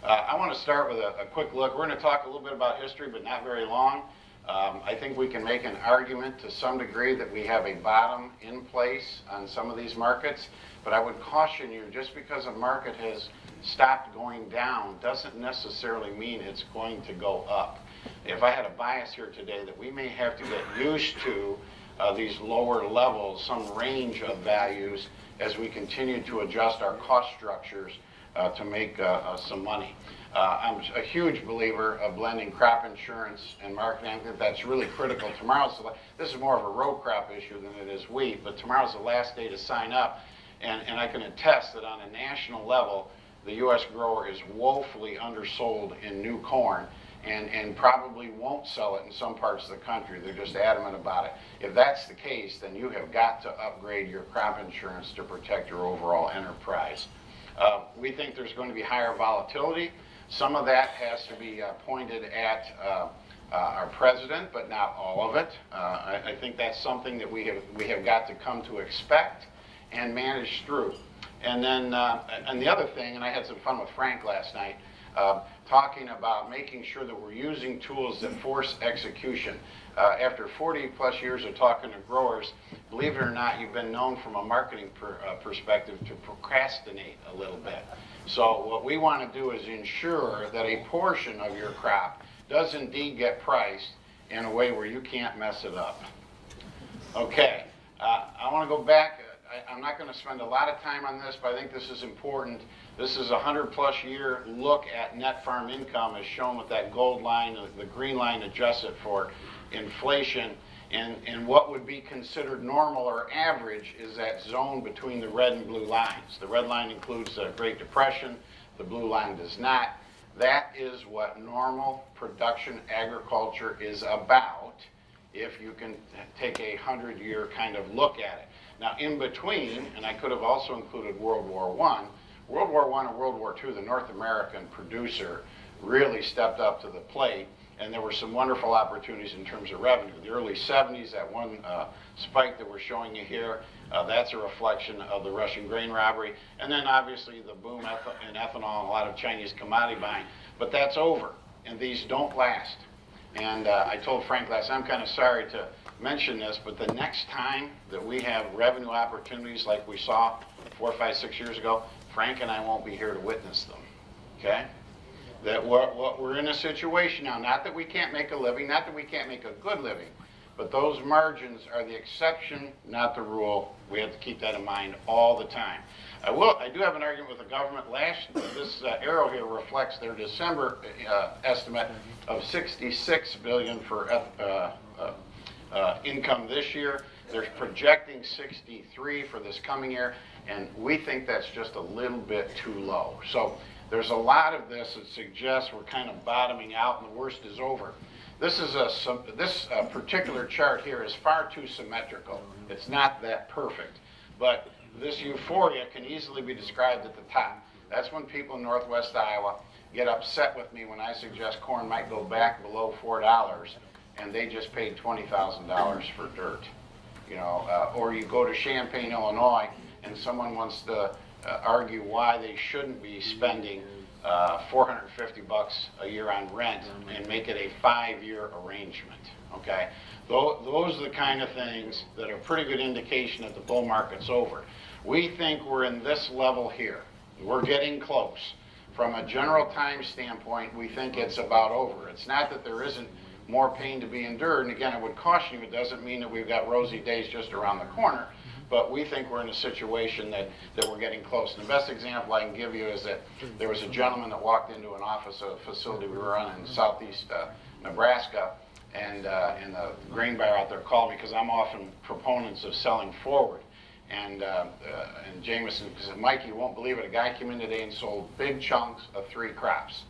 I want to start with a quick look. We're going to talk a little bit about history, but not very long. I think we can make an argument to some degree that we have a bottom in place on some of these markets, but I would caution you, just because a market has stopped going down doesn't necessarily mean it's going to go up. If I had a bias here today that we may have to get used to these lower levels, some range of values, as we continue to adjust our cost structures to make some money. I'm a huge believer of blending crop insurance and marketing. I think that's really critical. This is more of a row crop issue than it is wheat, but tomorrow's the last day to sign up. And I can attest that on a national level, the U.S. grower is woefully undersold in new corn and probably won't sell it in some parts of the country. They're just adamant about it. If that's the case, then you have got to upgrade your crop insurance to protect your overall enterprise. We think there's going to be higher volatility. Some of that has to be pointed at our president, but not all of it. I think that's something that we have got to come to expect and manage through. And then, and the other thing, and I had some fun with Frank last night, talking about making sure that we're using tools that force execution. After 40 plus years of talking to growers, believe it or not, you've been known from a marketing perspective to procrastinate a little bit. So what we want to do is ensure that a portion of your crop does indeed get priced in a way where you can't mess it up. Okay, I want to go back. I'm not going to spend a lot of time on this, but I think this is important. This is a 100-plus year look at net farm income as shown with that gold line. The green line adjusted for inflation. And what would be considered normal or average is that zone between the red and blue lines. The red line includes the Great Depression. The blue line does not. That is what normal production agriculture is about if you can take a 100-year kind of look at it. Now, in between, and I could have also included World War I, World War I and World War II, the North American producer really stepped up to the plate, and there were some wonderful opportunities in terms of revenue. The early 70s, that one spike that we're showing you here, that's a reflection of the Russian grain robbery, and then obviously the boom in ethanol and a lot of Chinese commodity buying. But that's over, and these don't last. And I told Frank last night, I'm kind of sorry to mention this, but the next time that we have revenue opportunities like we saw 4, 5, 6 years ago, Frank and I won't be here to witness them, okay? That we're in a situation now, not that we can't make a living, not that we can't make a good living, but those margins are the exception, not the rule. We have to keep that in mind all the time. I do have an argument with the government. This arrow here reflects their December estimate of $66 billion for income this year. They're projecting 63 for this coming year, and we think that's just a little bit too low. So there's a lot of this that suggests we're kind of bottoming out and the worst is over. This particular chart here is far too symmetrical. It's not that perfect, but this euphoria can easily be described at the top. That's when people in northwest Iowa get upset with me when I suggest corn might go back below $4, and they just paid $20,000 for dirt. You know, or you go to Champaign, Illinois, and someone wants to argue why they shouldn't be spending $450 a year on rent and make it a 5-year arrangement. Okay, those are the kind of things that are pretty good indication that the bull market's over. We think we're in this level here. We're getting close. From a general time standpoint, we think it's about over. It's not that there isn't more pain to be endured, and again, I would caution you, it doesn't mean that we've got rosy days just around the corner, but we think we're in a situation that we're getting close. And the best example I can give you is that there was a gentleman that walked into an office of a facility we were on in southeast Nebraska, and the grain buyer out there called me because I'm often proponents of selling forward. And Jameson said, Mike, you won't believe it, a guy came in today and sold big chunks of 3 crops.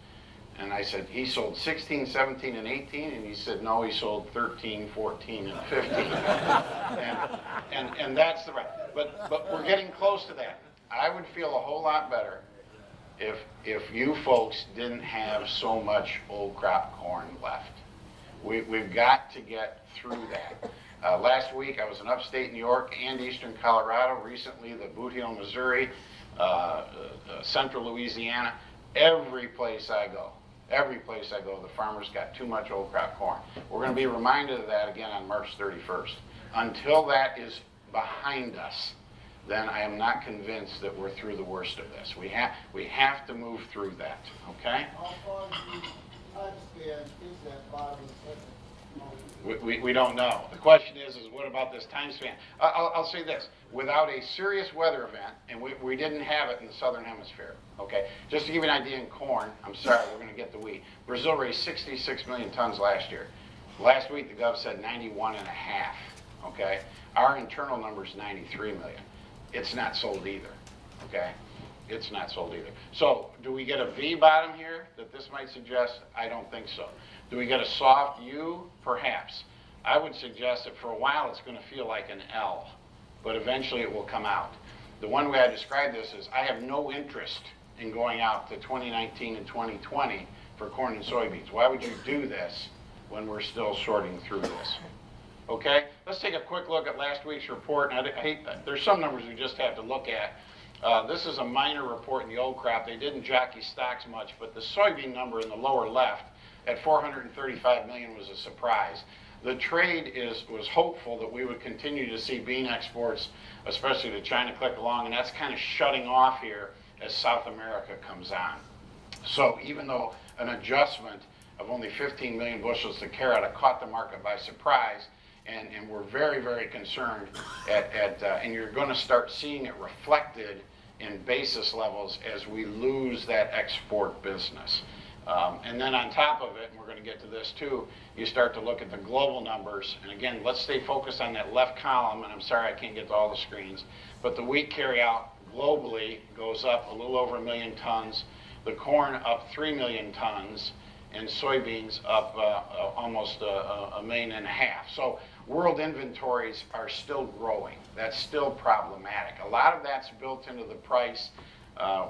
And I said, he sold 16, 17, and 18? And he said, no, he sold 13, 14, and 15. and that's the right. But we're getting close to that. I would feel a whole lot better if you folks didn't have so much old crop corn left. We've got to get through that. Last week I was in upstate New York and eastern Colorado, recently the Boot Hill, Missouri, central Louisiana. Every place I go, the farmers got too much old crop corn. We're going to be reminded of that again on March 31st. Until that is behind us, then I am not convinced that we're through the worst of this. We have to move through that, okay? How far do you understand is that bottom segment? We don't know. The question is what about this time span? I'll say this. Without a serious weather event, and we didn't have it in the southern hemisphere, okay? Just to give you an idea in corn, I'm sorry, we're going to get the wheat. Brazil raised 66 million tons last year. Last week, the Gov said 91 and a half, okay? Our internal number is 93 million. It's not sold either, okay? It's not sold either. So do we get a V bottom here that this might suggest? I don't think so. Do we get a soft U? Perhaps. I would suggest that for a while it's going to feel like an L, but eventually it will come out. The one way I describe this is I have no interest in going out to 2019 and 2020 for corn and soybeans. Why would you do this when we're still sorting through this? Okay, let's take a quick look at last week's report. And there's some numbers we just have to look at. This is a minor report in the old crop. They didn't jockey stocks much, but the soybean number in the lower left at 435 million was a surprise. The trade was hopeful that we would continue to see bean exports, especially to China, click along, and that's kind of shutting off here as South America comes on. So even though an adjustment of only 15 million bushels to carrot caught the market by surprise, and we're very, very concerned and you're going to start seeing it reflected in basis levels as we lose that export business. And then on top of it, and we're going to get to this too, you start to look at the global numbers. And again, let's stay focused on that left column, and I'm sorry I can't get to all the screens, but the wheat carryout globally goes up a little over 1 million tons, the corn up 3 million tons, and soybeans up almost 1.5 million. So world inventories are still growing. That's still problematic. A lot of that's built into the price.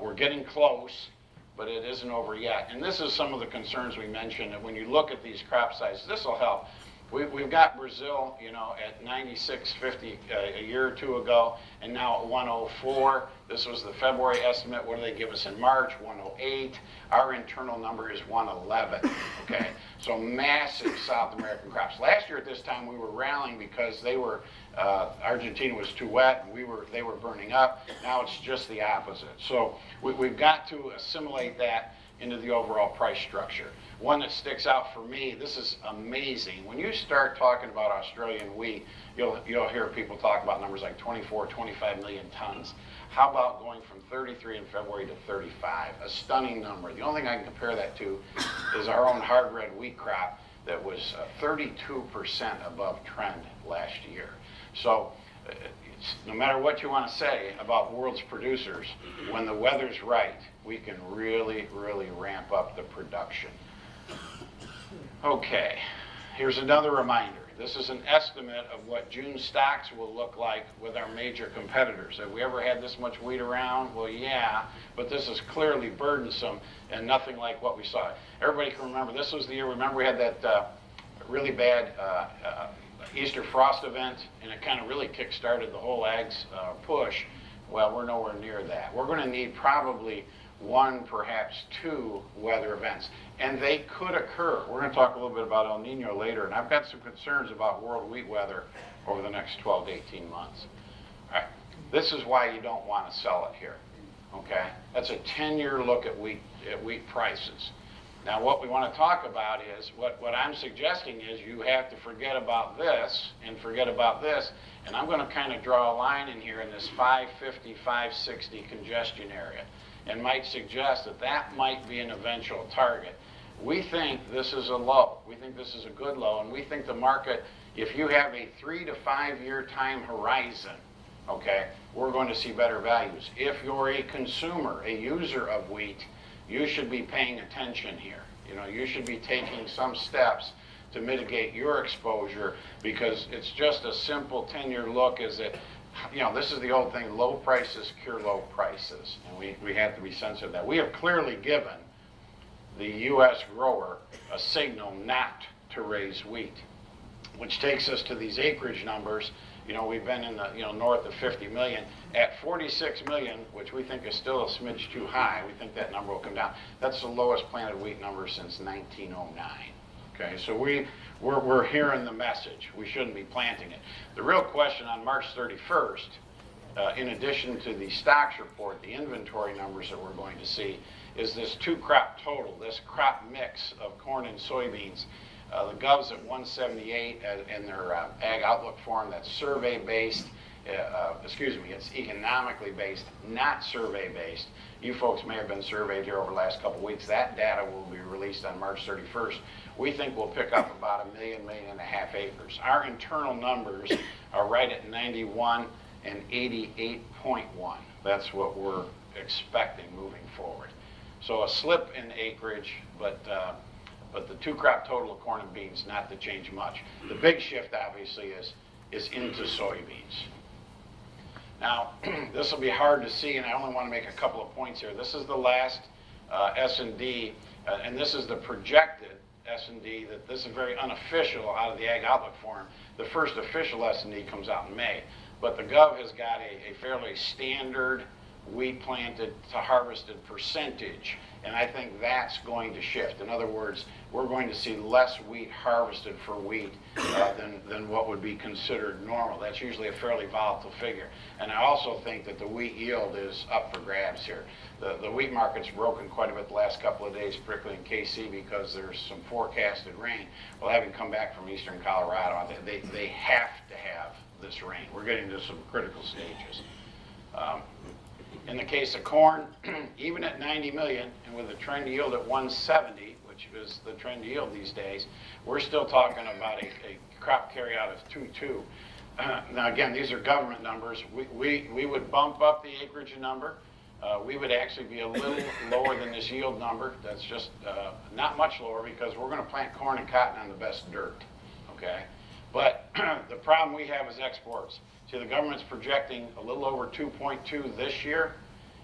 We're getting close, but it isn't over yet. And this is some of the concerns we mentioned. And when you look at these crop sizes, this will help. We've got Brazil, at 96.50 a year or two ago, and now at 104. This was the February estimate. What do they give us in March? 108. Our internal number is 111. Okay, so massive South American crops. Last year at this time we were rallying because they were Argentina was too wet, and they were burning up. Now it's just the opposite. So we've got to assimilate that into the overall price structure. One that sticks out for me, this is amazing. When you start talking about Australian wheat, you'll hear people talk about numbers like 24, 25 million tons. How about going from 33 in February to 35? A stunning number. The only thing I can compare that to is our own hard red wheat crop that was 32% above trend last year. So no matter what you want to say about world's producers, when the weather's right, we can really, really ramp up the production. Okay, here's another reminder. This is an estimate of what June stocks will look like with our major competitors. Have we ever had this much wheat around? Well, yeah, but this is clearly burdensome and nothing like what we saw. Everybody can remember, this was the year, remember we had that really bad Easter frost event, and it kind of really kick-started the whole ags push. Well, we're nowhere near that. We're going to need probably 1, perhaps 2 weather events, and they could occur. We're going to talk a little bit about El Nino later, and I've got some concerns about world wheat weather over the next 12 to 18 months. All right, this is why you don't want to sell it here, okay? That's a 10-year look at wheat prices. Now, what we want to talk about is, what I'm suggesting is you have to forget about this and forget about this, and I'm going to kind of draw a line in here in this 550, 560 congestion area, and might suggest that might be an eventual target. We think this is a low. We think this is a good low, and we think the market, if you have a 3 to 5 year time horizon, okay, we're going to see better values. If you're a consumer, a user of wheat, you should be paying attention here. You should be taking some steps to mitigate your exposure, because it's just a simple 10-year look. Is that, this is the old thing, low prices cure low prices, and we have to be sensitive to that. We have clearly given the U.S. grower a signal not to raise wheat, which takes us to these acreage numbers. You know, we've been in the, north of 50 million. At 46 million, which we think is still a smidge too high, we think that number will come down. That's the lowest planted wheat number since 1909. Okay, so we're hearing the message. We shouldn't be planting it. The real question on March 31st, in addition to the stocks report, the inventory numbers that we're going to see, is this two crop total, this crop mix of corn and soybeans. The Gov's at 178 in their Ag Outlook form. That's survey based. It's economically based, not survey based. You folks may have been surveyed here over the last couple of weeks. That data will be released on March 31st. We think we'll pick up about 1.5 million acres. Our internal numbers are right at 91 and 88.1. That's what we're expecting moving forward. So a slip in acreage, but the two crop total of corn and beans not to change much. The big shift obviously is into soybeans. Now, this will be hard to see, and I only want to make a couple of points here. This is the last S&D, and this is the projected S&D. That this is very unofficial out of the Ag Outlook Forum. The first official S&D comes out in May, but the Gov has got a fairly standard wheat planted to harvested percentage, and I think that's going to shift. In other words, we're going to see less wheat harvested for wheat than what would be considered normal. That's usually a fairly volatile figure. And I also think that the wheat yield is up for grabs here. The wheat market's broken quite a bit the last couple of days, particularly in KC, because there's some forecasted rain. Well, having come back from eastern Colorado, they have to have this rain. We're getting to some critical stages. In the case of corn, even at 90 million and with a trend yield at 170, which is the trend yield these days, we're still talking about a crop carryout of 2.2. Now again, these are government numbers. We would bump up the acreage number. We would actually be a little lower than this yield number. That's just not much lower because we're going to plant corn and cotton on the best dirt, okay? But the problem we have is exports. See, the government's projecting a little over 2.2 this year,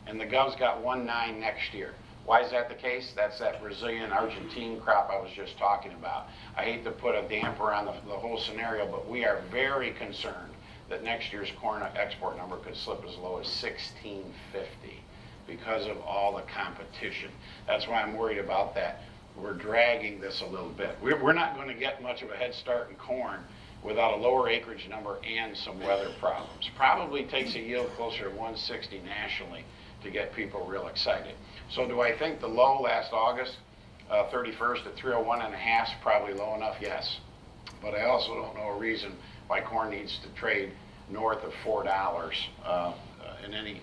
and the Gov's got 1.9 next year. Why is that the case? That's that Brazilian, Argentine crop I was just talking about. I hate to put a damper on the whole scenario, but we are very concerned that next year's corn export number could slip as low as 1650 because of all the competition. That's why I'm worried about that. We're dragging this a little bit. We're not going to get much of a head start in corn without a lower acreage number and some weather problems. Probably takes a yield closer to 160 nationally to get people real excited. So do I think the low last August 31st at 301.5 is probably low enough? Yes. But I also don't know a reason why corn needs to trade north of $4 in any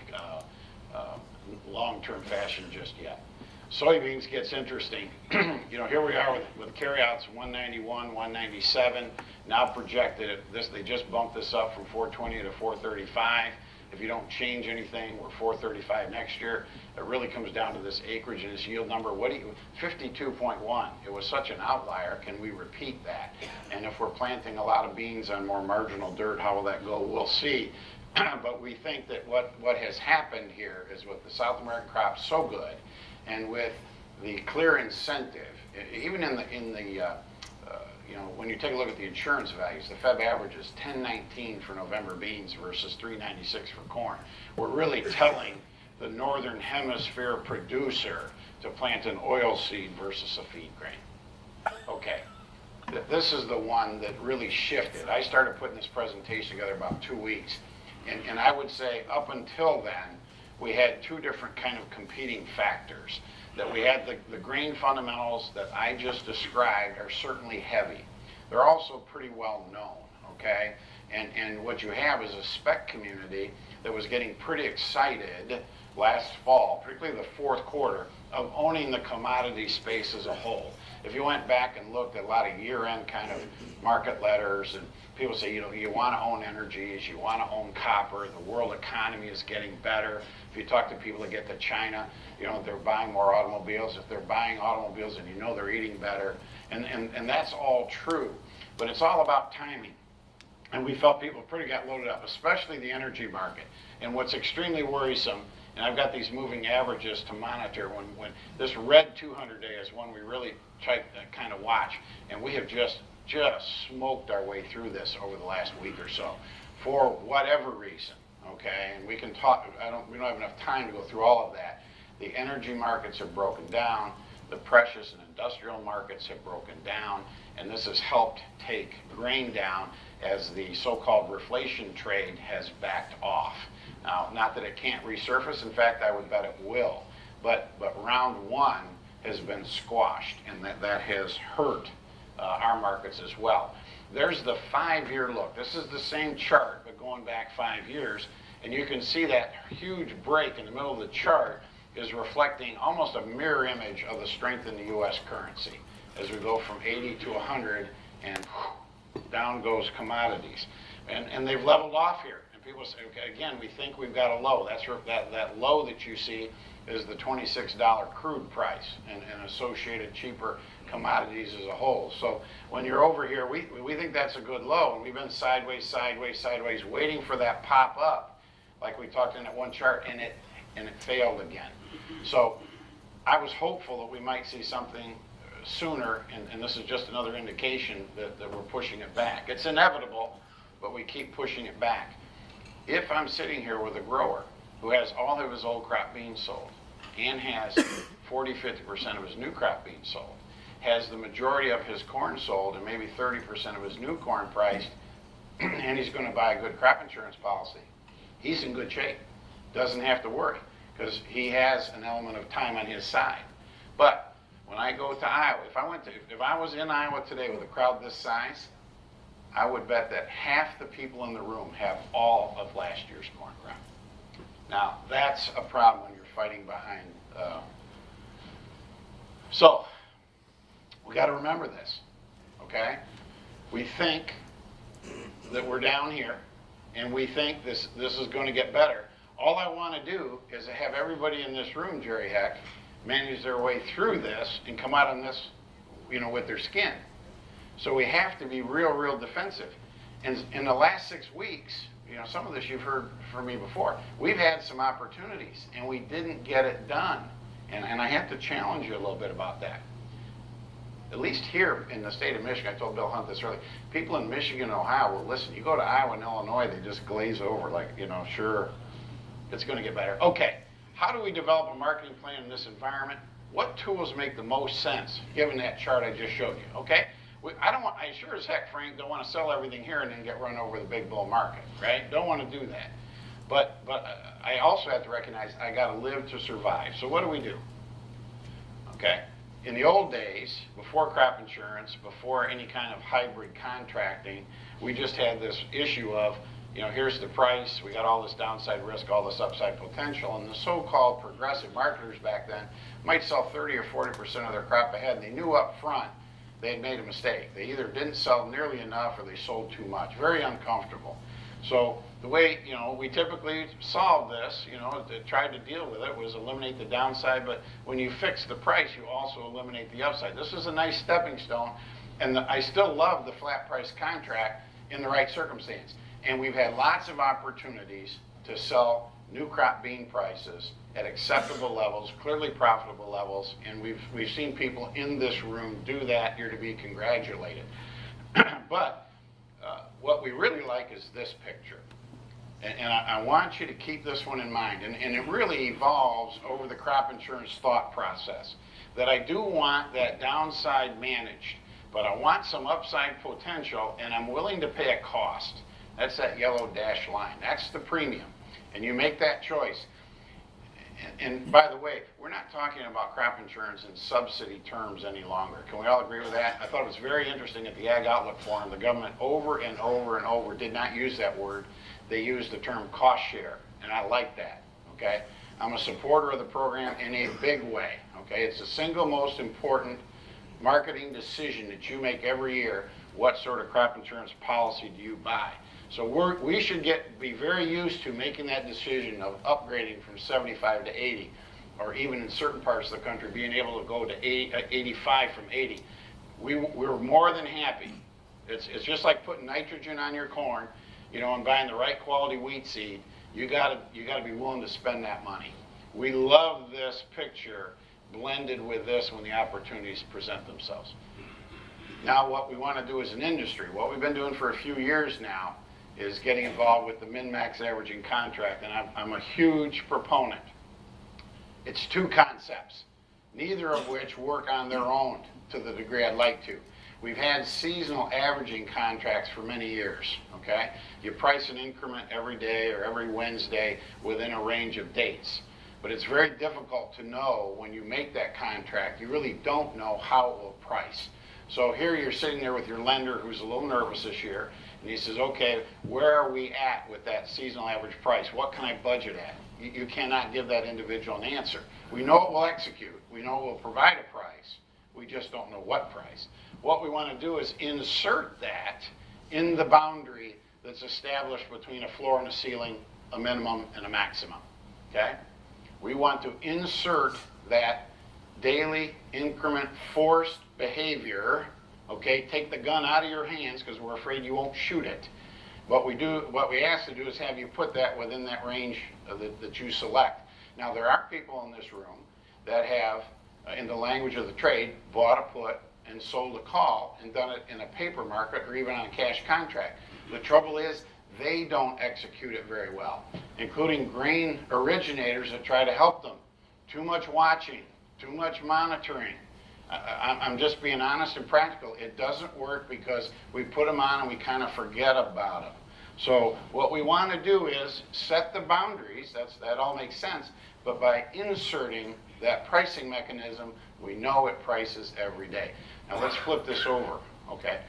long-term fashion just yet. Soybeans gets interesting. Here we are with carryouts 191, 197. Now projected at this, they just bumped this up from 420 to 435. If you don't change anything, we're 435 next year. It really comes down to this acreage and this yield number. 52.1. It was such an outlier. Can we repeat that? And if we're planting a lot of beans on more marginal dirt, how will that go? We'll see. But we think that what has happened here is with the South American crop so good, and with the clear incentive, even when you take a look at the insurance values, the Feb average is 1019 for November beans versus 396 for corn. We're really telling the northern hemisphere producer to plant an oil seed versus a feed grain. Okay, this is the one that really shifted. I started putting this presentation together about 2 weeks, and I would say up until then, we had two different kind of competing factors. That we had the grain fundamentals that I just described are certainly heavy. They're also pretty well known, okay? And what you have is a spec community that was getting pretty excited last fall, particularly the fourth quarter, of owning the commodity space as a whole. If you went back and looked at a lot of year-end kind of market letters, and people say, you want to own energies, you want to own copper, the world economy is getting better. If you talk to people that get to China, they're buying more automobiles. If they're buying automobiles, and they're eating better. And that's all true. But it's all about timing. And we felt people pretty got loaded up, especially the energy market. And what's extremely worrisome, and I've got these moving averages to monitor, when this red 200 day is one we really try to kind of watch, and we have just smoked our way through this over the last week or so. for whatever reason, okay? And we can talk, we don't have enough time to go through all of that. The energy markets have broken down, the precious and industrial markets have broken down, and this has helped take grain down as the so-called reflation trade has backed off. Now, not that it can't resurface, in fact, I would bet it will, but round one has been squashed, and that has hurt our markets as well. There's the 5-year look. This is the same chart, but going back 5 years, and you can see that huge break in the middle of the chart is reflecting almost a mirror image of the strength in the U.S. currency as we go from 80 to 100, and down goes commodities. And they've leveled off here. And people say, okay, again, we think we've got a low. That low that you see is the $26 crude price and associated cheaper commodities as a whole. So when you're over here, we think that's a good low, and we've been sideways, sideways, sideways, waiting for that pop up, like we talked in that one chart, and it failed again. So I was hopeful that we might see something sooner, and this is just another indication that we're pushing it back. It's inevitable, but we keep pushing it back. If I'm sitting here with a grower who has all of his old crop beans sold and has 40-50% of his new crop beans sold, has the majority of his corn sold and maybe 30% of his new corn priced, and he's going to buy a good crop insurance policy, he's in good shape. Doesn't have to worry because he has an element of time on his side. But when I go to Iowa, if I was in Iowa today with a crowd this size, I would bet that half the people in the room have all of last year's corn crop. Now, that's a problem when you're fighting behind. So, we got to remember this, okay? We think that we're down here, and we think this is going to get better. All I want to do is to have everybody in this room, Jerry Heck, manage their way through this and come out on this, with their skin. So we have to be real defensive. And in the last 6 weeks, some of this you've heard from me before, we've had some opportunities, and we didn't get it done. And I have to challenge you a little bit about that. At least here in the state of Michigan, I told Bill Hunt this earlier, people in Michigan and Ohio will listen. You go to Iowa and Illinois, they just glaze over like, sure, it's going to get better. Okay, how do we develop a marketing plan in this environment? What tools make the most sense, given that chart I just showed you, okay? I sure as heck, Frank, don't want to sell everything here and then get run over the big bull market, right? Don't want to do that. But I also have to recognize I got to live to survive. So what do? Okay? In the old days, before crop insurance, before any kind of hybrid contracting, we just had this issue of, here's the price, we got all this downside risk, all this upside potential, and the so-called progressive marketers back then might sell 30 or 40% of their crop ahead, and they knew up front they had made a mistake. They either didn't sell nearly enough or they sold too much. Very uncomfortable. So the way, we typically solved this, tried to deal with it, was eliminate the downside, but when you fix the price, you also eliminate the upside. This is a nice stepping stone, and I still love the flat price contract in the right circumstance. And we've had lots of opportunities to sell new crop bean prices at acceptable levels, clearly profitable levels, and we've seen people in this room do that. You're to be congratulated. But what we really like is this picture. And I want you to keep this one in mind. And it really evolves over the crop insurance thought process. That I do want that downside managed, but I want some upside potential, and I'm willing to pay a cost. That's that yellow dashed line. That's the premium. And you make that choice. And by the way, we're not talking about crop insurance in subsidy terms any longer. Can we all agree with that? I thought it was very interesting at the Ag Outlook Forum. The government over and over did not use that word. They used the term cost share, and I like that, okay? I'm a supporter of the program in a big way, okay? It's the single most important marketing decision that you make every year. What sort of crop insurance policy do you buy? So we should be very used to making that decision of upgrading from 75 to 80, or even in certain parts of the country being able to go to 85 from 80. We're more than happy. It's just like putting nitrogen on your corn, and buying the right quality wheat seed. You gotta be willing to spend that money. We love this picture blended with this when the opportunities present themselves. Now what we want to do as an industry, what we've been doing for a few years now, is getting involved with the MinMax averaging contract, and I'm a huge proponent. It's two concepts, neither of which work on their own to the degree I'd like to. We've had seasonal averaging contracts for many years, okay? You price an increment every day or every Wednesday within a range of dates. But it's very difficult to know when you make that contract. You really don't know how it will price. So here you're sitting there with your lender who's a little nervous this year, and he says, okay, where are we at with that seasonal average price? What can I budget at? You cannot give that individual an answer. We know it will execute. We know it will provide a price. We just don't know what price. What we want to do is insert that in the boundary that's established between a floor and a ceiling, a minimum and a maximum, okay? We want to insert that daily increment forced behavior, okay? Take the gun out of your hands because we're afraid you won't shoot it. What we ask to do is have you put that within that range that you select. Now, there are people in this room that have, in the language of the trade, bought a put and sold a call and done it in a paper market or even on a cash contract. The trouble is they don't execute it very well, including grain originators that try to help them. Too much watching, too much monitoring. I'm just being honest and practical. It doesn't work because we put them on and we kind of forget about them. So what we want to do is set the boundaries, that all makes sense, but by inserting that pricing mechanism, we know it prices every day. Now let's flip this over, okay?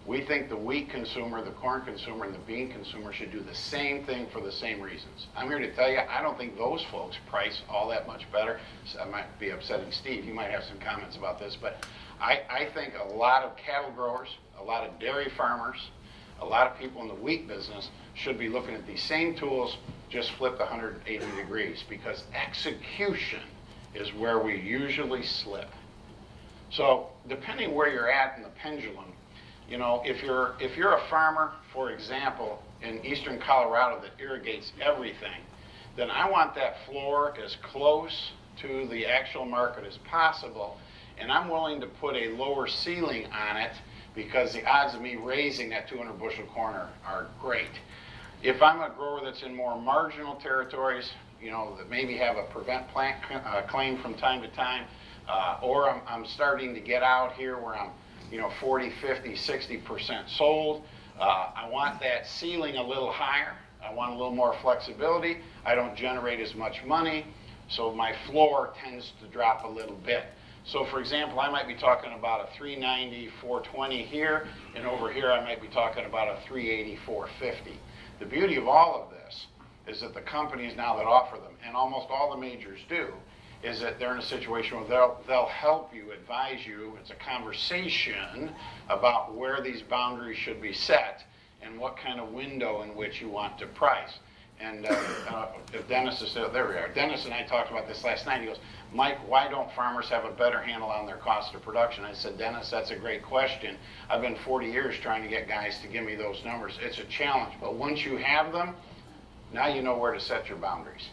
We think the wheat consumer, the corn consumer, and the bean consumer should do the same thing for the same reasons. I'm here to tell you, I don't think those folks price all that much better. So I might be upsetting Steve. You might have some comments about this, but I think a lot of cattle growers, a lot of dairy farmers, a lot of people in the wheat business should be looking at these same tools, just flipped 180 degrees, because execution is where we usually slip. So depending where you're at in the pendulum, you know, if you're a farmer, for example, in eastern Colorado that irrigates everything, then I want that floor as close to the actual market as possible, and I'm willing to put a lower ceiling on it because the odds of me raising that 200 bushel corn are great. If I'm a grower that's in more marginal territories, you know, that maybe have a prevent plant claim from time to time, or I'm starting to get out here where I'm, you know, 40, 50, 60% sold. I want that ceiling a little higher. I want a little more flexibility. I don't generate as much money, so my floor tends to drop a little bit. So for example, I might be talking about a 390, 420 here, and over here I might be talking about a 380, 450. The beauty of all of this is that the companies now that offer them, and almost all the majors do, is that they're in a situation where they'll help you, advise you. It's a conversation about where these boundaries should be set and what kind of window in which you want to price. And if Dennis is there, there we are. Dennis and I talked about this last night. He goes, Mike, why don't farmers have a better handle on their cost of production? I said, Dennis, that's a great question. I've been 40 years trying to get guys to give me those numbers. It's a challenge, but once you have them, now you know where to set your boundaries.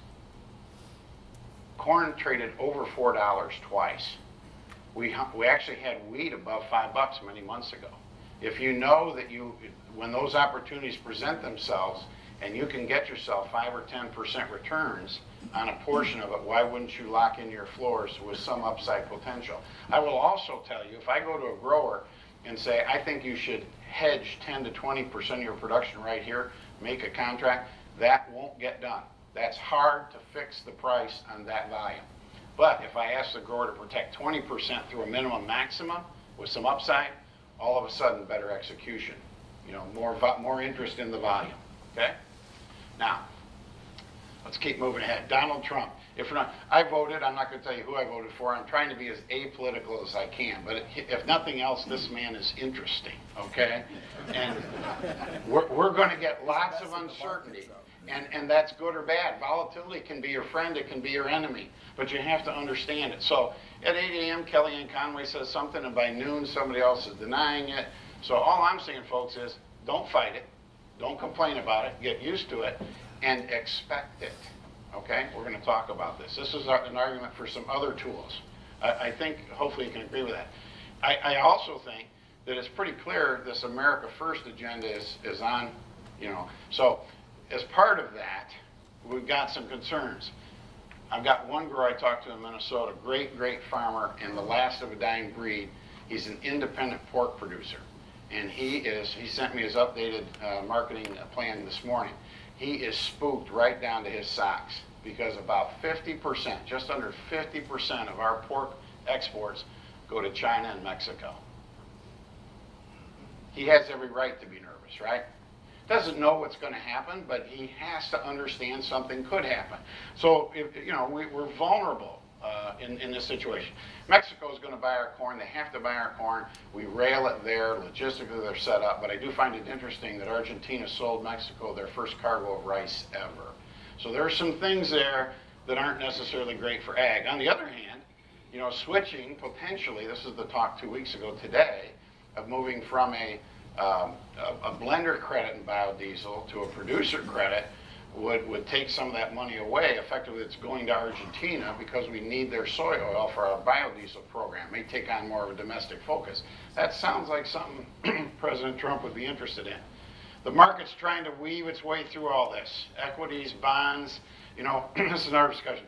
Corn traded over $4 twice. We actually had wheat above $5 many months ago. If you know that when those opportunities present themselves and you can get yourself 5 or 10% returns on a portion of it, why wouldn't you lock in your floors with some upside potential? I will also tell you, if I go to a grower and say, I think you should hedge 10 to 20% of your production right here, make a contract, that won't get done. That's hard to fix the price on that volume. But if I ask the grower to protect 20% through a minimum maximum with some upside, all of a sudden better execution. You know, more interest in the volume. Okay? Now, let's keep moving ahead. Donald Trump. I voted. I'm not going to tell you who I voted for. I'm trying to be as apolitical as I can. But if nothing else, this man is interesting. Okay? And we're going to get lots of uncertainty. And that's good or bad. Volatility can be your friend, it can be your enemy, but you have to understand it. So at 8 a.m., Kellyanne Conway says something, and by noon, somebody else is denying it. So all I'm saying, folks, is don't fight it, don't complain about it, get used to it, and expect it. Okay? We're going to talk about this. This is an argument for some other tools. I think, hopefully you can agree with that. I also think that it's pretty clear this America First agenda is on you know. So as part of that, we've got some concerns. I've got one grower I talked to in Minnesota, great farmer, and the last of a dying breed. He's an independent pork producer. And he sent me his updated marketing plan this morning. He is spooked right down to his socks because about 50%, just under 50% of our pork exports go to China and Mexico. He has every right to be nervous, right? Doesn't know what's going to happen, but he has to understand something could happen. So, we're vulnerable in this situation. Mexico is going to buy our corn. They have to buy our corn. We rail it there. Logistically, they're set up. But I do find it interesting that Argentina sold Mexico their first cargo of rice ever. So there are some things there that aren't necessarily great for ag. On the other hand, switching potentially, this is the talk 2 weeks ago today, of moving from a blender credit in biodiesel to a producer credit would take some of that money away. Effectively, it's going to Argentina because we need their soy oil for our biodiesel program. It may take on more of a domestic focus. That sounds like something President Trump would be interested in. The market's trying to weave its way through all this. Equities, bonds, this is another discussion.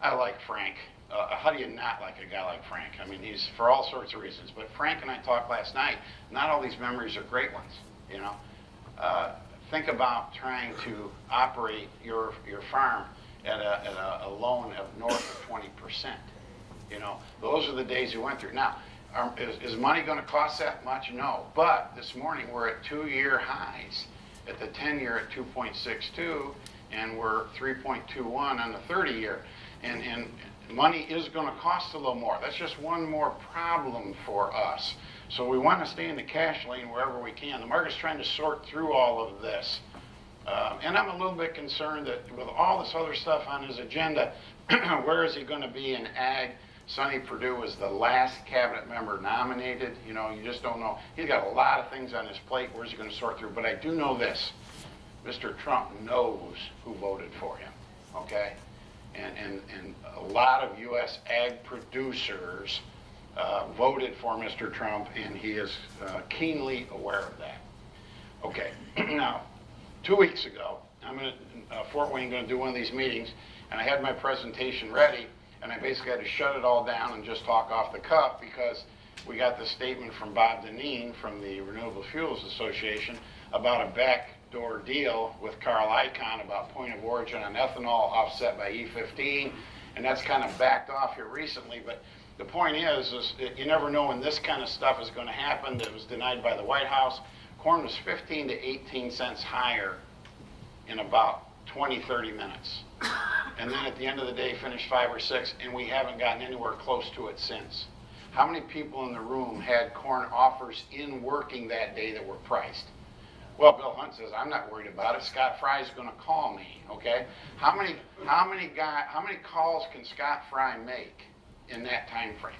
I like Frank. How do you not like a guy like Frank? I mean, he's for all sorts of reasons. But Frank and I talked last night. Not all these memories are great ones, Think about trying to operate your farm at a loan of north of 20%. Those are the days you went through. Now, is money going to cost that much? No. But this morning we're at 2-year highs. At the 10-year at 2.62, and we're 3.21 on the 30-year. And money is going to cost a little more. That's just one more problem for us. So we want to stay in the cash lane wherever we can. The market's trying to sort through all of this. And I'm a little bit concerned that with all this other stuff on his agenda, where is he going to be in ag? Sonny Perdue was the last cabinet member nominated. You just don't know. He's got a lot of things on his plate. Where's he going to sort through? But I do know this. Mr. Trump knows who voted for him, okay? And a lot of U.S. ag producers voted for Mr. Trump, and he is keenly aware of that. Okay, now, 2 weeks ago, I'm in Fort Wayne, going to do one of these meetings, and I had my presentation ready, and I basically had to shut it all down and just talk off the cuff because we got this statement from Bob Dinneen from the Renewable Fuels Association about a backdoor deal with Carl Icahn about point of origin on ethanol offset by E15, and that's kind of backed off here recently, but the point is you never know when this kind of stuff is going to happen. That was denied by the White House. Corn was 15 to 18 cents higher in about 20, 30 minutes. And then at the end of the day, finished 5 or 6, and we haven't gotten anywhere close to it since. How many people in the room had corn offers in working that day that were priced? Well, Bill Hunt says, I'm not worried about it. Scott Fry's going to call me, okay? How many calls can Scott Fry make in that time frame?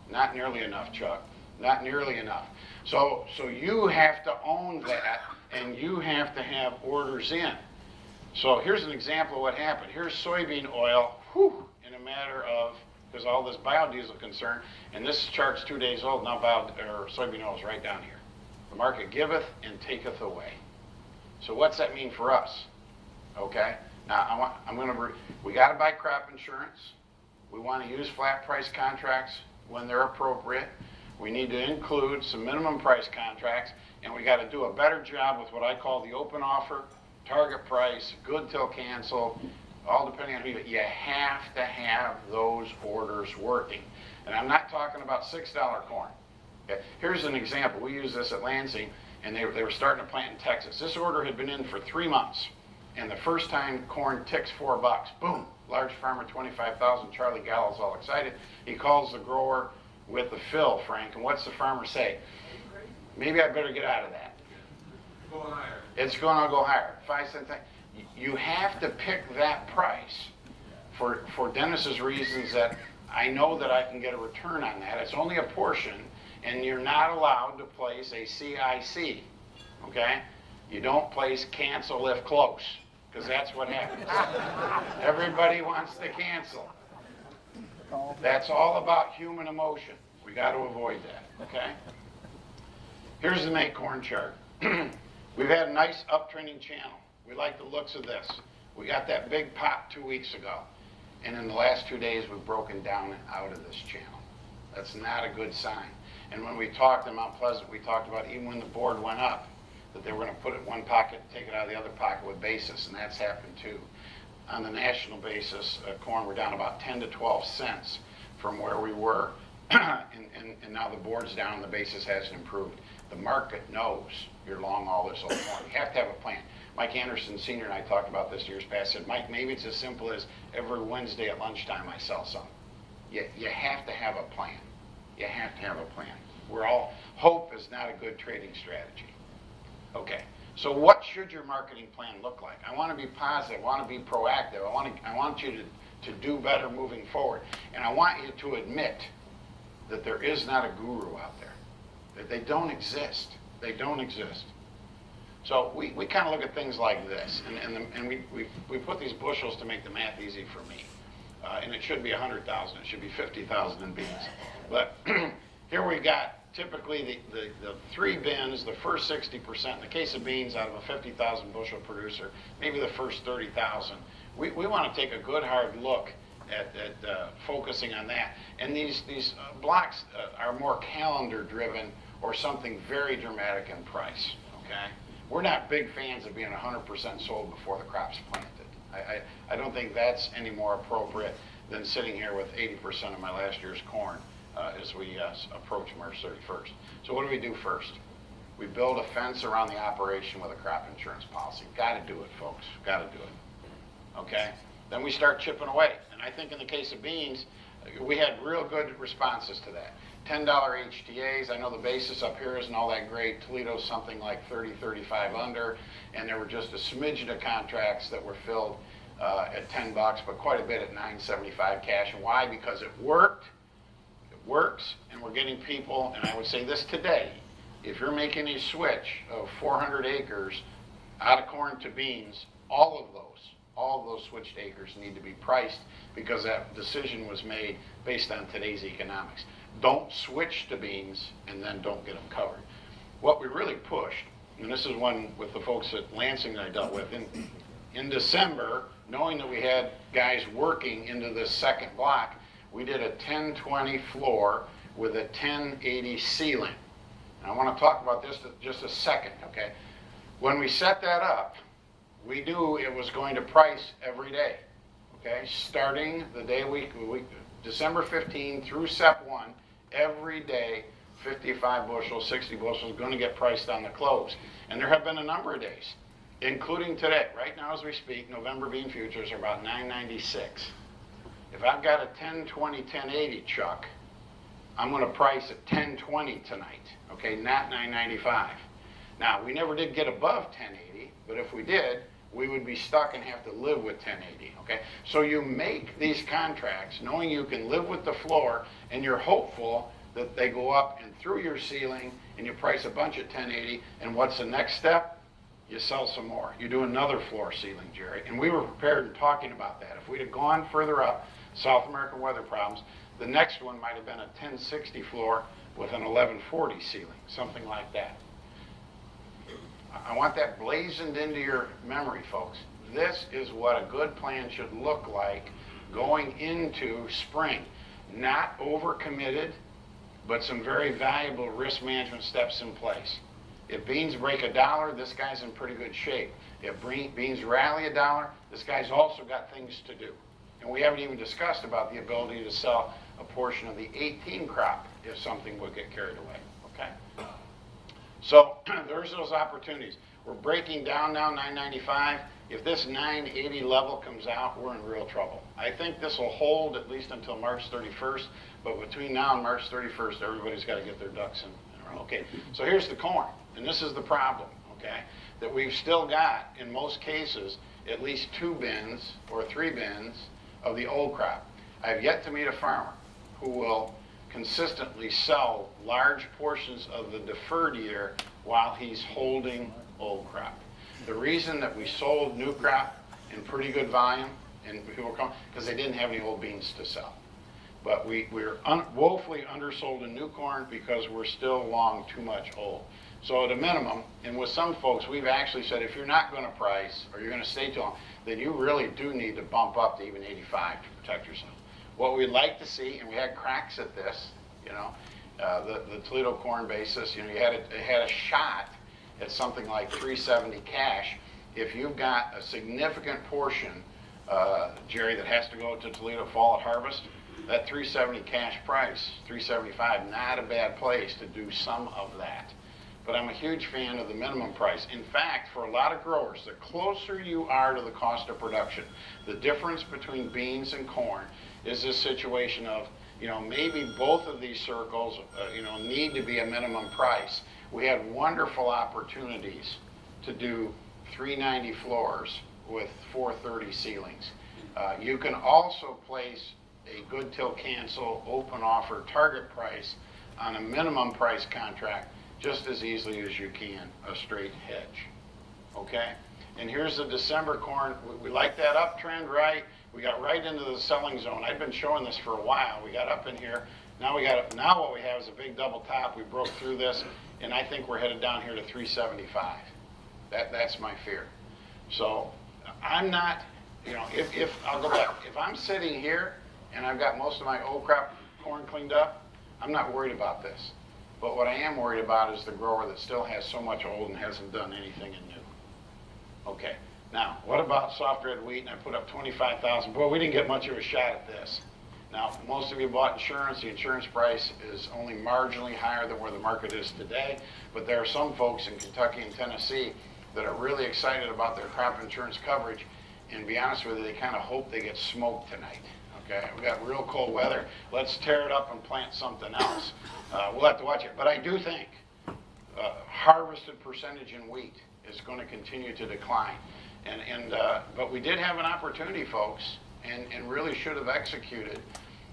Not nearly enough, Chuck. Not nearly enough. So you have to own that, and you have to have orders in. So here's an example of what happened. Here's soybean oil, in a matter of, because all this biodiesel concern, and this chart's 2 days old, now soybean oil is right down here. The market giveth and taketh away. So what's that mean for us? Okay, now we got to buy crop insurance. We want to use flat price contracts when they're appropriate. We need to include some minimum price contracts, and we got to do a better job with what I call the open offer, target price, good till cancel, all depending on who you have to have those orders working. And I'm not talking about $6 corn. Okay. Here's an example. We use this at Lansing, and they were starting to plant in Texas. This order had been in for 3 months, and the first time corn ticks $4, boom, large farmer, 25,000. Charlie Gallow's all excited. He calls the grower with the fill, Frank, and what's the farmer say? Maybe I better get out of that. Going higher. It's going to go higher. 5 cents. You have to pick that price for Dennis's reasons that I know that I can get a return on that. It's only a portion, and you're not allowed to place a CIC, okay? You don't place cancel if close, because that's what happens. Everybody wants to cancel. That's all about human emotion. We got to avoid that, okay? Here's the May corn chart. We've had a nice uptrending channel. We like the looks of this. We got that big pop 2 weeks ago. And in the last 2 days, we've broken down and out of this channel. That's not a good sign. And when we talked in Mount Pleasant, we talked about even when the board went up, that they were going to put it in one pocket, take it out of the other pocket with basis, and that's happened too. On the national basis, corn, we're down about 10 to 12 cents from where we were, and now the board's down and the basis hasn't improved. The market knows you're long all this old corn. You have to have a plan. Mike Anderson Sr. and I talked about this years past, said, Mike, maybe it's as simple as every Wednesday at lunchtime I sell some. You have to have a plan. You have to have a plan. Hope is not a good trading strategy. Okay, so what should your marketing plan look like? I want to be positive. I want to be proactive. I want you to do better moving forward. And I want you to admit that there is not a guru out there. That they don't exist. They don't exist. So we kind of look at things like this, and we put these bushels to make the math easy for me. And it should be 100,000. It should be 50,000 in beans. But here we got typically the 3 bins, the first 60%, in the case of beans, out of a 50,000 bushel producer, maybe the first 30,000. We want to take a good hard look at focusing on that. And these blocks are more calendar driven or something very dramatic in price, okay? We're not big fans of being 100% sold before the crop's planted. I don't think that's any more appropriate than sitting here with 80% of my last year's corn as we approach March 31st. So what do we do first? We build a fence around the operation with a crop insurance policy. Got to do it, folks. Got to do it. Okay? Then we start chipping away. And I think in the case of beans, we had real good responses to that. $10 HTAs. I know the basis up here isn't all that great. Toledo's something like 30, 35 under. And there were just a smidgen of contracts that were filled at $10, but quite a bit at $9.75 cash. And why? Because it worked. It works, and we're getting people, and I would say this today, if you're making a switch of 400 acres out of corn to beans, all of those switched acres need to be priced because that decision was made based on today's economics. Don't switch to beans and then don't get them covered. What we really pushed, and this is one with the folks at Lansing that I dealt with, in December, knowing that we had guys working into this second block, we did a 1020 floor with a 1080 ceiling. And I want to talk about this just a second, okay? When we set that up, we knew it was going to price every day, okay? Starting the day December 15 through SEP 1, every day, 55 bushels, 60 bushels, going to get priced on the close. And there have been a number of days, including today. Right now as we speak, November bean futures are about 996. If I've got a 1020, 1080 chuck, I'm going to price at 1020 tonight, okay, not 995. Now, we never did get above 1080, but if we did, we would be stuck and have to live with 1080, okay? So you make these contracts knowing you can live with the floor, and you're hopeful that they go up and through your ceiling, and you price a bunch at 1080, and what's the next step? You sell some more. You do another floor ceiling, Jerry. And we were prepared in talking about that. If we'd have gone further up, South American weather problems, the next one might have been a 1060 floor with an 1140 ceiling, something like that. I want that blazoned into your memory, folks. This is what a good plan should look like going into spring. Not overcommitted, but some very valuable risk management steps in place. If beans break $1, this guy's in pretty good shape. If beans rally $1, this guy's also got things to do. And we haven't even discussed about the ability to sell a portion of the 18 crop if something would get carried away, okay? So there's those opportunities. We're breaking down now 995. If this 980 level comes out, we're in real trouble. I think this will hold at least until March 31st, but between now and March 31st, everybody's got to get their ducks in a row. Okay, so here's the corn, and this is the problem, okay, that we've still got, in most cases, at least 2 bins or 3 bins of the old crop. I have yet to meet a farmer who will consistently sell large portions of the deferred year while he's holding old crop. The reason that we sold new crop in pretty good volume, and people come, because they didn't have any old beans to sell. But we're woefully undersold in new corn because we're still long too much old. So at a minimum, and with some folks, we've actually said if you're not going to price or you're going to stay too long, then you really do need to bump up to even 85 to protect yourself. What we'd like to see, and we had cracks at this, you know, the Toledo corn basis, you know, it had a shot at something like 370 cash. If you've got a significant portion, Jerry, that has to go to Toledo fall at harvest, that 370 cash price, 375, not a bad place to do some of that. But I'm a huge fan of the minimum price. In fact, for a lot of growers, the closer you are to the cost of production, the difference between beans and corn is this situation of, you know, maybe both of these circles, you know, need to be a minimum price. We had wonderful opportunities to do 390 floors with 430 ceilings. You can also place a good till cancel open offer target price on a minimum price contract just as easily as you can a straight hedge. Okay? And here's the December corn. We like that uptrend, right? We got right into the selling zone. I've been showing this for a while. We got up in here. Now what we have is a big double top. We broke through this, and I think we're headed down here to 375. That's my fear. So I'm not, you know, if I'll go back. If I'm sitting here and I've got most of my old crop corn cleaned up, I'm not worried about this. But what I am worried about is the grower that still has so much old and hasn't done anything in new. Okay, now what about soft red wheat? And I put up 25,000. Boy, we didn't get much of a shot at this. Now, most of you bought insurance. The insurance price is only marginally higher than where the market is today. But there are some folks in Kentucky and Tennessee that are really excited about their crop insurance coverage. And to be honest with you, they kind of hope they get smoked tonight. Okay, we got real cold weather. Let's tear it up and plant something else. We'll have to watch it. But I do think harvested percentage in wheat is going to continue to decline. But we did have an opportunity, folks, and really should have executed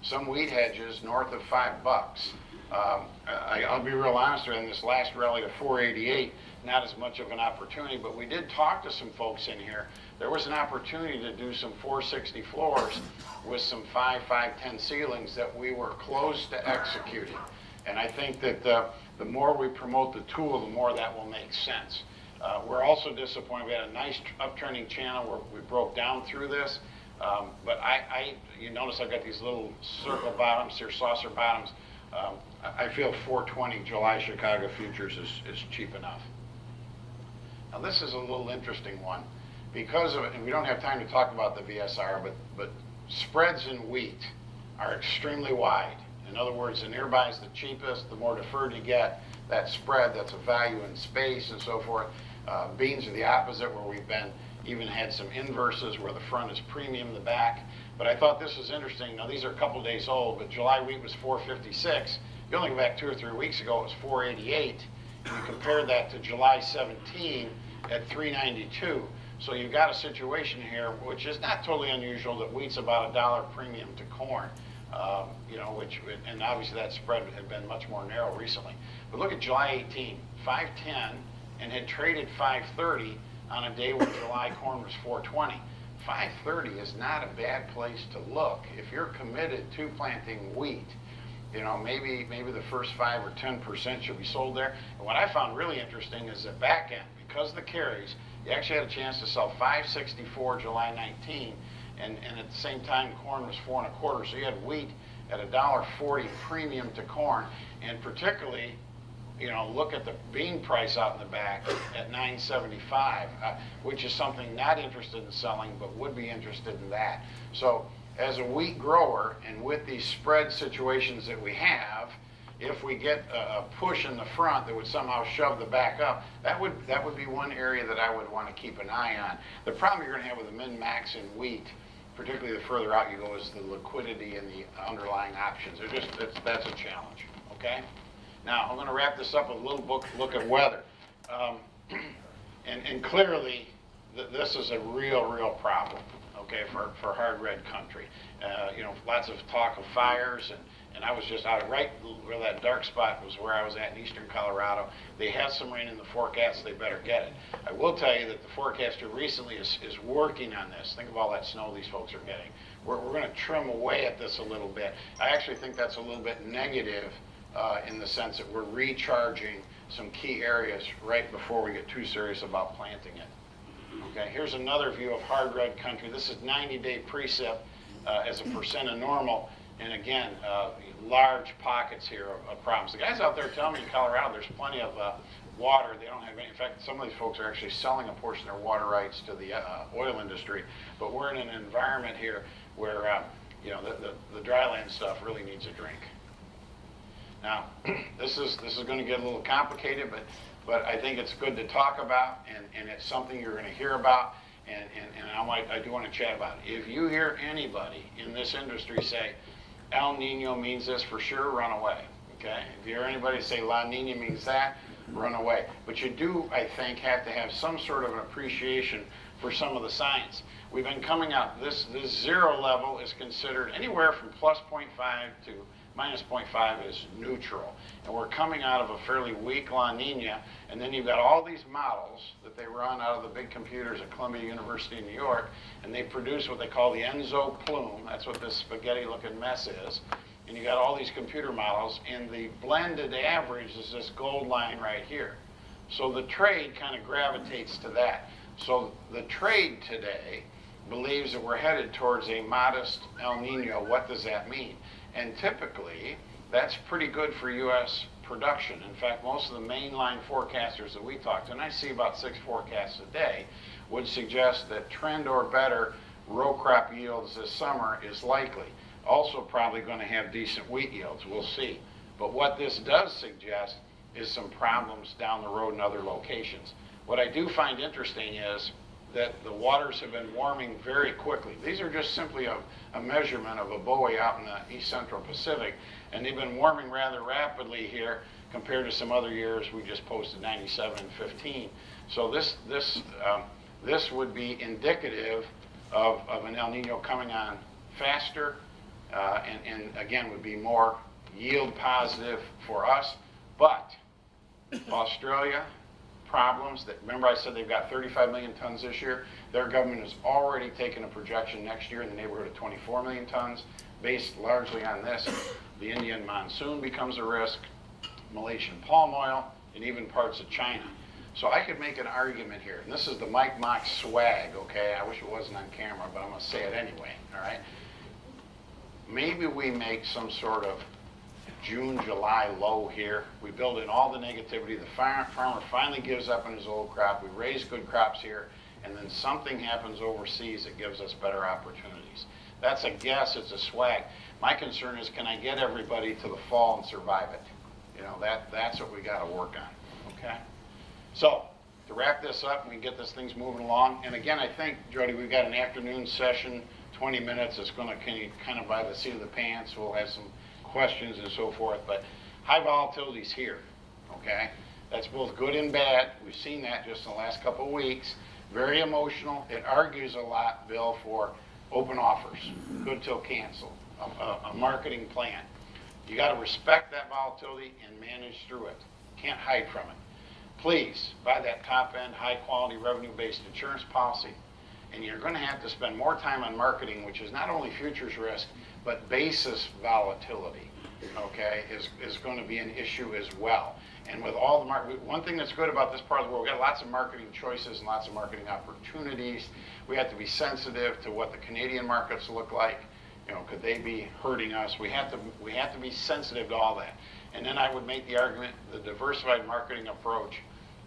some wheat hedges north of $5. I'll be real honest with you, in this last rally to 488, not as much of an opportunity, but we did talk to some folks in here. There was an opportunity to do some 460 floors with some 510 ceilings that we were close to executing. And I think that the more we promote the tool, the more that will make sense. We're also disappointed. We had a nice uptrending channel where we broke down through this. But you notice I've got these little circle bottoms here, saucer bottoms. I feel 420 July Chicago futures is cheap enough. Now this is a little interesting one because of it, and we don't have time to talk about the VSR, but spreads in wheat are extremely wide. In other words, the nearby is the cheapest, the more deferred you get, that spread, that's a value in space and so forth. Beans are the opposite, where we've been even had some inverses where the front is premium, the back. But I thought this was interesting. Now these are a couple days old, but July wheat was 456. You only go back 2 or 3 weeks ago, it was 488. And you compare that to July 17 at 392. So you've got a situation here, which is not totally unusual, that wheat's about $1 premium to corn. You know, and obviously that spread had been much more narrow recently. But look at July 18, 510, and had traded 530 on a day when July corn was 420. 530 is not a bad place to look. If you're committed to planting wheat, you know, maybe the first 5 or 10% should be sold there. And what I found really interesting is the back end, because of the carries, you actually had a chance to sell 564 July 19, and at the same time corn was 4 1/4. So you had wheat at $1.40 premium to corn, and particularly, you know, look at the bean price out in the back at $9.75, which is something not interested in selling, but would be interested in that. So as a wheat grower, and with these spread situations that we have, if we get a push in the front that would somehow shove the back up, that would be one area that I would want to keep an eye on. The problem you're going to have with the MinMax in wheat, particularly the further out you go, is the liquidity and the underlying options. That's a challenge, okay? Now, I'm going to wrap this up with a little look at weather. And clearly, this is a real problem, okay, for hard red country. You know, lots of talk of fires, and I was just out right where that dark spot was where I was at in eastern Colorado. They had some rain in the forecast, they better get it. I will tell you that the forecaster recently is working on this. Think of all that snow these folks are getting. we're going to trim away at this a little bit. I actually think that's a little bit negative in the sense that we're recharging some key areas right before we get too serious about planting it. Okay, here's another view of hard red country. This is 90-day precip as a percent of normal. And again, large pockets here of problems. The guys out there tell me in Colorado there's plenty of water. They don't have any. In fact, some of these folks are actually selling a portion of their water rights to the oil industry. But we're in an environment here where you know, the dryland stuff really needs a drink. Now, this is going to get a little complicated, but I think it's good to talk about, and it's something you're going to hear about, and I do want to chat about it. If you hear anybody in this industry say, El Nino means this for sure, run away, okay? If you hear anybody say La Nina means that, run away. But you do, I think, have to have some sort of an appreciation for some of the science. We've been coming out, this zero level is considered anywhere from plus 0.5 to minus 0.5 is neutral. And we're coming out of a fairly weak La Nina, and then you've got all these models that they run out of the big computers at Columbia University in New York, and they produce what they call the Enzo plume. That's what this spaghetti-looking mess is. And you got all these computer models, and the blended average is this gold line right here. So the trade kind of gravitates to that. So the trade today believes that we're headed towards a modest El Nino. What does that mean? And typically, that's pretty good for U.S. production. In fact, most of the mainline forecasters that we talk to, and I see about 6 forecasts a day, would suggest that trend or better row crop yields this summer is likely. Also probably going to have decent wheat yields, we'll see. But what this does suggest is some problems down the road in other locations. What I do find interesting is that the waters have been warming very quickly. These are just simply a measurement of a buoy out in the east central Pacific, and they've been warming rather rapidly here compared to some other years. We just posted 97 and 15. So this would be indicative of an El Nino coming on faster, and again would be more yield positive for us. But Australia, problems that, remember I said they've got 35 million tons this year. Their government has already taken a projection next year in the neighborhood of 24 million tons, based largely on this. The Indian monsoon becomes a risk, Malaysian palm oil, and even parts of China. So I could make an argument here, and this is the Mike Mock swag, okay? I wish it wasn't on camera, but I'm going to say it anyway, all right? Maybe we make some sort of June, July low here. We build in all the negativity. The farmer finally gives up on his old crop. We raise good crops here, and then something happens overseas that gives us better opportunities. That's a guess. It's a swag. My concern is, can I get everybody to the fall and survive it? You know, that's what we got to work on, okay? So, to wrap this up, we can get this things moving along. And again, I think, Jody, we've got an afternoon session, 20 minutes. It's going to kind of by the seat of the pants. We'll have some questions and so forth, but high volatility is here, okay? That's both good and bad. We've seen that just in the last couple of weeks. Very emotional. It argues a lot, Bill, for open offers, good till canceled, a marketing plan. You got to respect that volatility and manage through it. Can't hide from it. Please buy that top-end, high-quality, revenue-based insurance policy, and you're going to have to spend more time on marketing, which is not only futures risk, but basis volatility, okay, is going to be an issue as well. And with all the one thing that's good about this part of the world, we've got lots of marketing choices and lots of marketing opportunities. We have to be sensitive to what the Canadian markets look like. You know, could they be hurting us? We have to be sensitive to all that. And then I would make the argument, the diversified marketing approach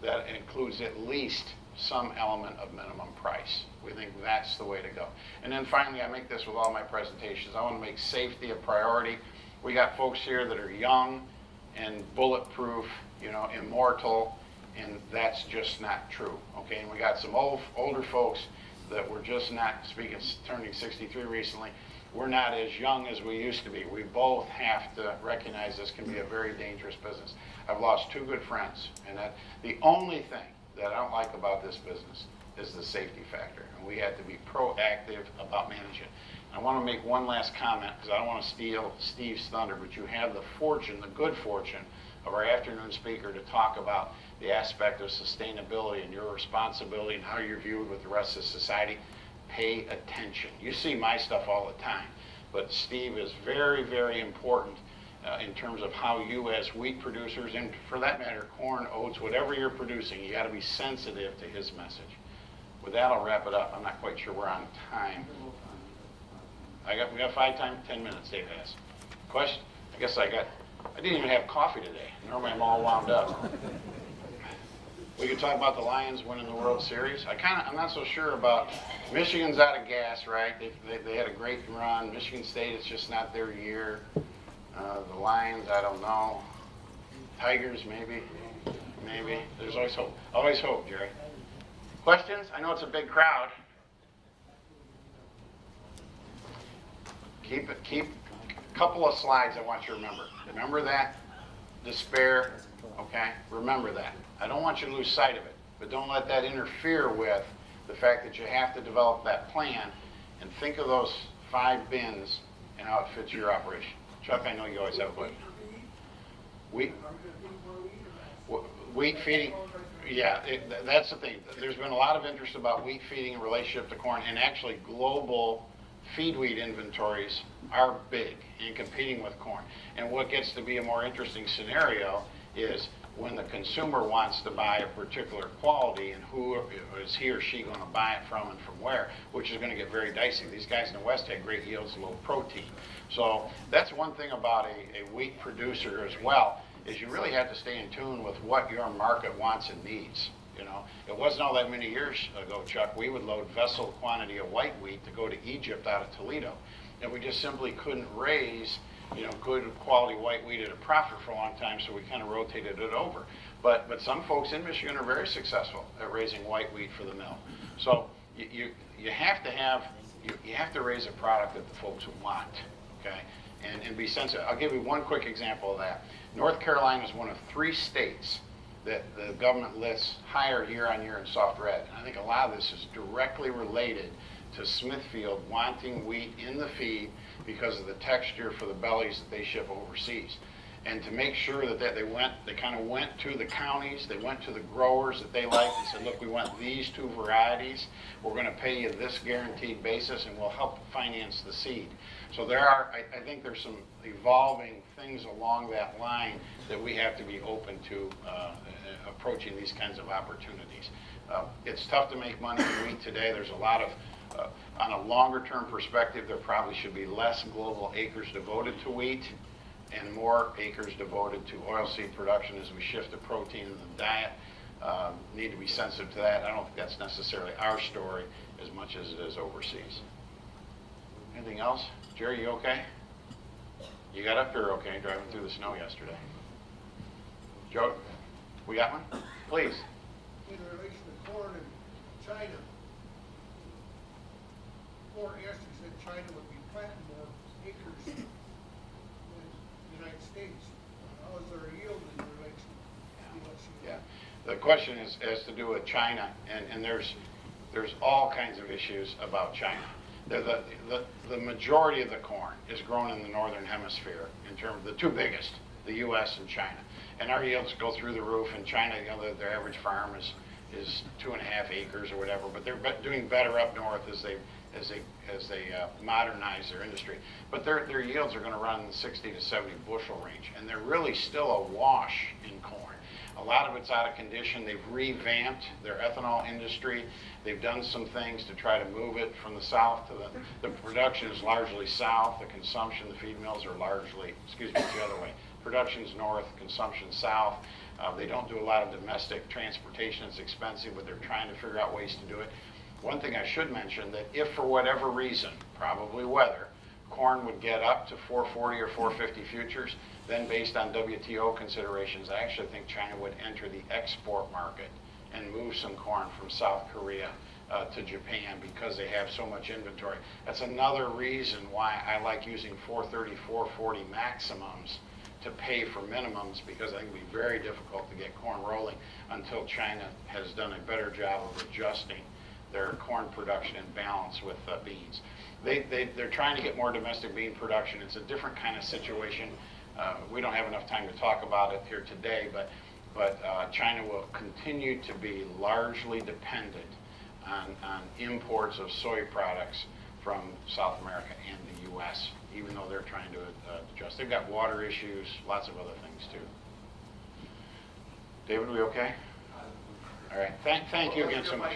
that includes at least some element of minimum price. We think that's the way to go. And then finally, I make this with all my presentations. I want to make safety a priority. We got folks here that are young and bulletproof, you know, immortal, and that's just not true, okay? And we got some older folks that were just not, turning 63 recently, we're not as young as we used to be. We both have to recognize this can be a very dangerous business. I've lost 2 good friends, and that the only thing that I don't like about this business is the safety factor, and we have to be proactive about managing it. I want to make one last comment, because I don't want to steal Steve's thunder, but you have the fortune, the good fortune, of our afternoon speaker to talk about the aspect of sustainability and your responsibility and how you're viewed with the rest of society. pay attention. You see my stuff all the time, but Steve is very, very important in terms of how you as wheat producers, and for that matter, corn, oats, whatever you're producing, you got to be sensitive to his message. With that, I'll wrap it up. I'm not quite sure we're on time. We got 10 minutes, Dave has. Question? I guess I didn't even have coffee today. Normally I'm all wound up. We could talk about the Lions winning the World Series. I'm not so sure about, Michigan's out of gas, right? They had a great run. Michigan State, it's just not their year. The Lions, I don't know. Tigers, maybe. There's always hope. Always hope, Jerry. Questions? I know it's a big crowd. Keep a couple of slides I want you to remember. Remember that despair, okay? Remember that. I don't want you to lose sight of it, but don't let that interfere with the fact that you have to develop that plan and think of those 5 bins and how it fits your operation. Chuck, I know you always have a question. Wheat feeding, yeah, that's the thing. There's been a lot of interest about wheat feeding in relationship to corn, and actually global feed wheat inventories are big in competing with corn. And what gets to be a more interesting scenario is when the consumer wants to buy a particular quality, and who is he or she going to buy it from and from where, which is going to get very dicey. These guys in the West had great yields, low protein. So that's one thing about a wheat producer as well, is you really have to stay in tune with what your market wants and needs. You know, it wasn't all that many years ago, Chuck, we would load vessel quantity of white wheat to go to Egypt out of Toledo. And we just simply couldn't raise, good quality white wheat at a profit for a long time, so we kind of rotated it over. But some folks in Michigan are very successful at raising white wheat for the mill. So you have to raise a product that the folks want, okay? And be sensitive. I'll give you one quick example of that. North Carolina is one of 3 states that the government lists higher year on year in soft red. And I think a lot of this is directly related to Smithfield wanting wheat in the feed because of the texture for the bellies that they ship overseas. And to make sure that they kind of went to the counties, they went to the growers that they liked and said, look, we want these 2 varieties. We're going to pay you this guaranteed basis, and we'll help finance the seed. So I think there's some evolving things along that line that we have to be open to approaching these kinds of opportunities. It's tough to make money in wheat today. There's a lot of, on a longer term perspective, there probably should be less global acres devoted to wheat and more acres devoted to oilseed production as we shift to protein in the diet. Need to be sensitive to that. I don't think that's necessarily our story as much as it is overseas. Anything else? Jerry, you okay? You got up here okay driving through the snow yesterday. Joe, we got one? Please. In relation to corn and China, forecasters said China would be planting more acres than the United States. How is their yield in relation to U.S. yield? Yeah. The question is has to do with China, and there's all kinds of issues about China. The majority of the corn is grown in the northern hemisphere in terms of the 2 biggest, the U.S. and China. And our yields go through the roof. In China, their average farm is 2.5 acres or whatever, but they're doing better up north as they modernize their industry. But their yields are going to run in the 60 to 70 bushel range, and they're really still a wash in corn. A lot of it's out of condition. They've revamped their ethanol industry. They've done some things to try to move it from the south to the production is largely south. The consumption, the feed mills are largely, it's the other way. Production's north, consumption south. They don't do a lot of domestic transportation. It's expensive, but they're trying to figure out ways to do it. One thing I should mention, that if for whatever reason, probably weather, corn would get up to 440 or 450 futures, then based on WTO considerations, I actually think China would enter the export market and move some corn from South Korea to Japan because they have so much inventory. That's another reason why I like using 430, 440 maximums to pay for minimums, because I think it would be very difficult to get corn rolling until China has done a better job of adjusting their corn production in balance with beans. They're trying to get more domestic bean production. It's a different kind of situation. We don't have enough time to talk about it here today, but China will continue to be largely dependent on imports of soy products from South America and the U.S., even though they're trying to adjust. They've got water issues, lots of other things too. David, we okay? All right. Thank you again so much.